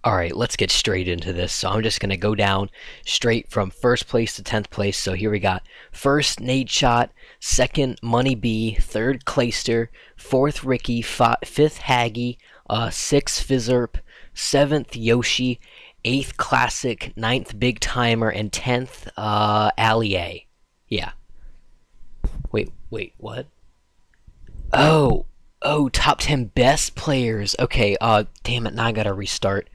Alright, let's get straight into this. So I'm just going to go down straight from first place to 10th place. So here we got first Nate Shot, second Money B, third Clayster, fourth Ricky, fifth Haggy, sixth Fizzerp, seventh Yoshi, eighth Classic, ninth Big Timer, and 10th Allie. Yeah. Wait, what? Oh, top 10 best players. Okay, damn it, now I gotta restart.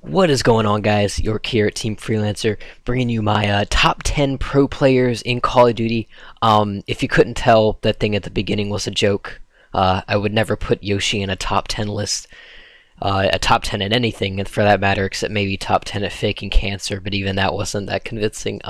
What is going on, guys? York here at Team Freelancer, bringing you my top 10 pro players in Call of Duty. If you couldn't tell, that thing at the beginning was a joke. I would never put Yoshi in a top 10 list, a top 10 in anything, for that matter, except maybe top 10 at Faking Cancer, but even that wasn't that convincing.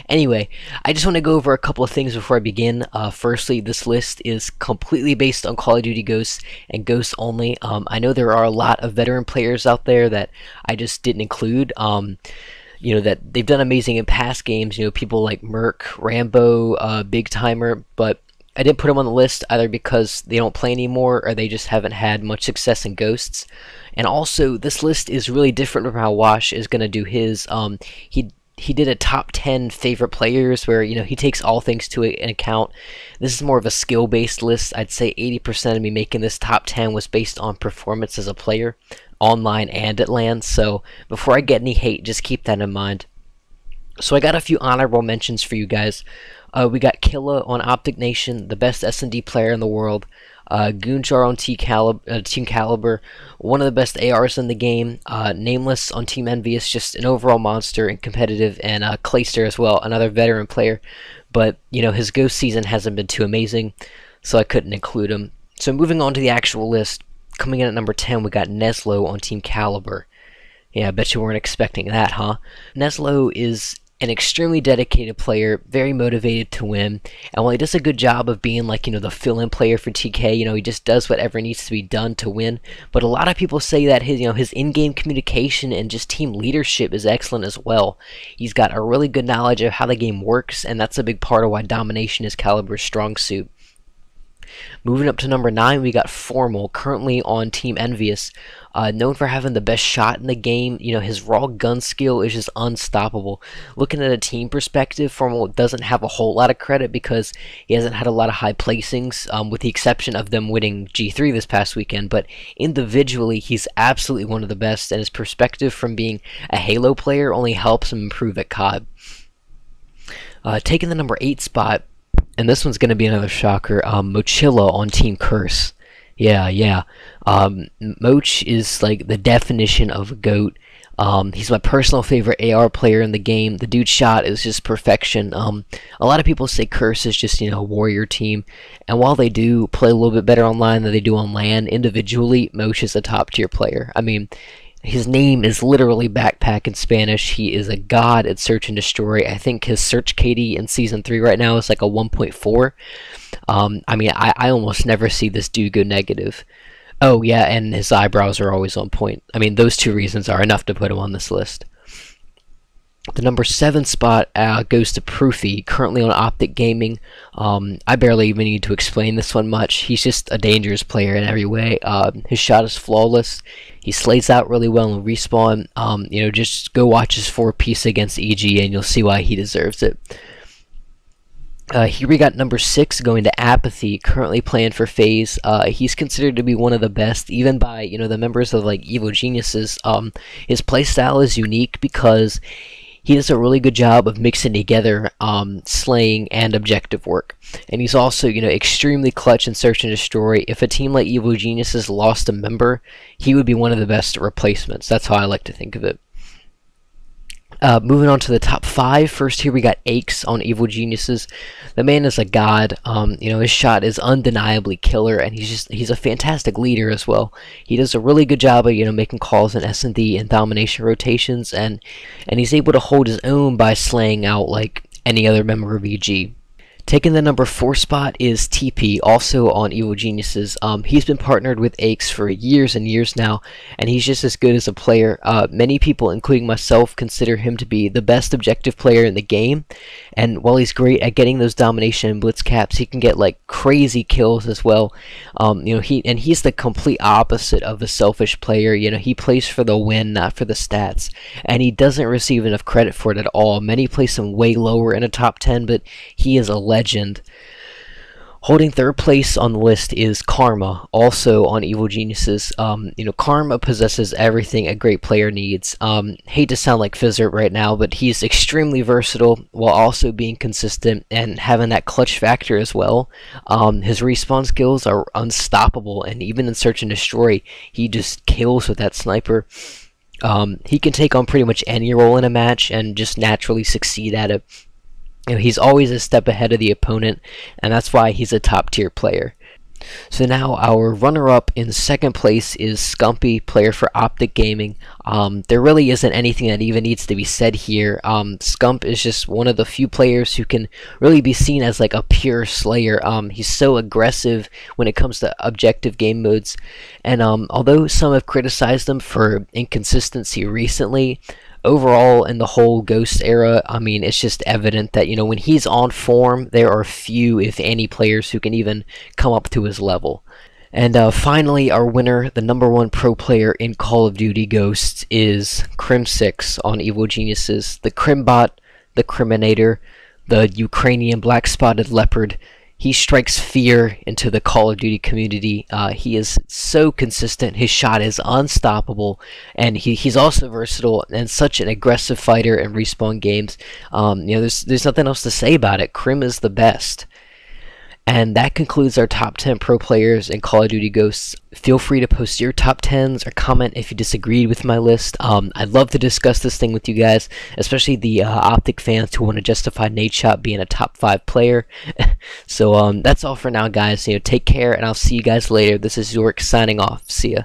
Anyway, I just want to go over a couple of things before I begin. Firstly, this list is completely based on Call of Duty Ghosts and Ghosts only. I know there are a lot of veteran players out there that I just didn't include. You know, that they've done amazing in past games, you know, people like Merc, Rambo, Big Timer, but I didn't put them on the list either because they don't play anymore or they just haven't had much success in Ghosts. And also, this list is really different from how Wash is going to do his. He did a top 10 favorite players where, you know, he takes all things to an account. This is more of a skill-based list. I'd say 80% of me making this top 10 was based on performance as a player, online and at LAN. So before I get any hate, just keep that in mind. So I got a few honorable mentions for you guys. We got Killa on Optic Nation, the best S&D player in the world. Goonjar on Team Caliber, one of the best ARs in the game. Nameless on Team Envious, just an overall monster and competitive. And Clayster as well, another veteran player. But, you know, his Ghost season hasn't been too amazing, so I couldn't include him. So moving on to the actual list, coming in at number 10, we got Neslo on Team Caliber. Yeah, I bet you weren't expecting that, huh? Neslo is an extremely dedicated player, very motivated to win, and while he does a good job of being, like, you know, the fill-in player for TK, you know, he just does whatever needs to be done to win. But a lot of people say that his, you know, his in-game communication and just team leadership is excellent as well. He's got a really good knowledge of how the game works, and that's a big part of why domination is Caliber's strong suit. Moving up to number 9, we got Formal, currently on Team Envious. Known for having the best shot in the game. You know, his raw gun skill is just unstoppable. Looking at a team perspective, Formal doesn't have a whole lot of credit because he hasn't had a lot of high placings, with the exception of them winning G3 this past weekend. But individually, he's absolutely one of the best, and his perspective from being a Halo player only helps him improve at COD. Taking the number 8 spot, and this one's going to be another shocker, Mochila on Team Curse. Yeah. Moch is like the definition of a GOAT. He's my personal favorite AR player in the game. The dude's shot is just perfection. A lot of people say Curse is just, you know, a warrior team. And while they do play a little bit better online than they do on LAN, individually, Moch is a top tier player. I mean, his name is literally Backpack in Spanish. He is a god at Search and Destroy. I think his Search KD in Season 3 right now is like a 1.4. I mean, I almost never see this dude go negative. Oh, yeah, and his eyebrows are always on point. I mean, those two reasons are enough to put him on this list. The number 7 spot goes to Proofy, currently on Optic Gaming. I barely even need to explain this one much. He's just a dangerous player in every way. His shot is flawless. He slays out really well in Respawn. You know, just go watch his 4-piece against EG and you'll see why he deserves it. Here we got number 6 going to Apathy, currently playing for FaZe. He's considered to be one of the best, even by, you know, the members of, like, Evo Geniuses. His playstyle is unique because he does a really good job of mixing together slaying and objective work. And he's also, you know, extremely clutch in Search and Destroy. If a team like Evo Geniuses lost a member, he would be one of the best replacements. That's how I like to think of it. Moving on to the top 5. First, here we got Aches on Evil Geniuses. The man is a god. You know, his shot is undeniably killer, and he's a fantastic leader as well. He does a really good job of, you know, making calls in S&D and domination rotations, and he's able to hold his own by slaying out like any other member of EG. Taking the number 4 spot is TeePee, also on Evil Geniuses. He's been partnered with Aches for years and years now, and he's just as good as a player. Many people, including myself, consider him to be the best objective player in the game, and while he's great at getting those domination and blitz caps, he can get like crazy kills as well. He's the complete opposite of a selfish player. He plays for the win, not for the stats, and he doesn't receive enough credit for it at all. Many place him way lower in a top 10, but he is a legend. Holding third place on the list is Karma, also on Evil Geniuses. Karma possesses everything a great player needs. Hate to sound like Fizzard right now, but he's extremely versatile while also being consistent and having that clutch factor as well. His respawn skills are unstoppable, and even in Search and Destroy, he just kills with that sniper. He can take on pretty much any role in a match and just naturally succeed at it. He's always a step ahead of the opponent, and that's why he's a top tier player. So now our runner-up in second place is Scumpii, player for Optic Gaming. There really isn't anything that even needs to be said here. Scump is just one of the few players who can really be seen as like a pure slayer. He's so aggressive when it comes to objective game modes, and although some have criticized him for inconsistency recently, overall, in the whole Ghost era, it's just evident that, when he's on form, there are few, if any, players who can even come up to his level. And finally, our winner, the number 1 pro player in Call of Duty Ghosts, is Crimsix on Evil Geniuses. The Crimbot, the Criminator, the Ukrainian black-spotted leopard. He strikes fear into the Call of Duty community. He is so consistent. His shot is unstoppable, and he's also versatile and such an aggressive fighter in respawn games. There's nothing else to say about it. Crim is the best. And that concludes our top 10 pro players in Call of Duty Ghosts. Feel free to post your top 10s or comment if you disagreed with my list. I'd love to discuss this thing with you guys, especially the Optic fans who want to justify Nadeshot being a top 5 player. So that's all for now, guys. Take care, and I'll see you guys later. This is York signing off. See ya.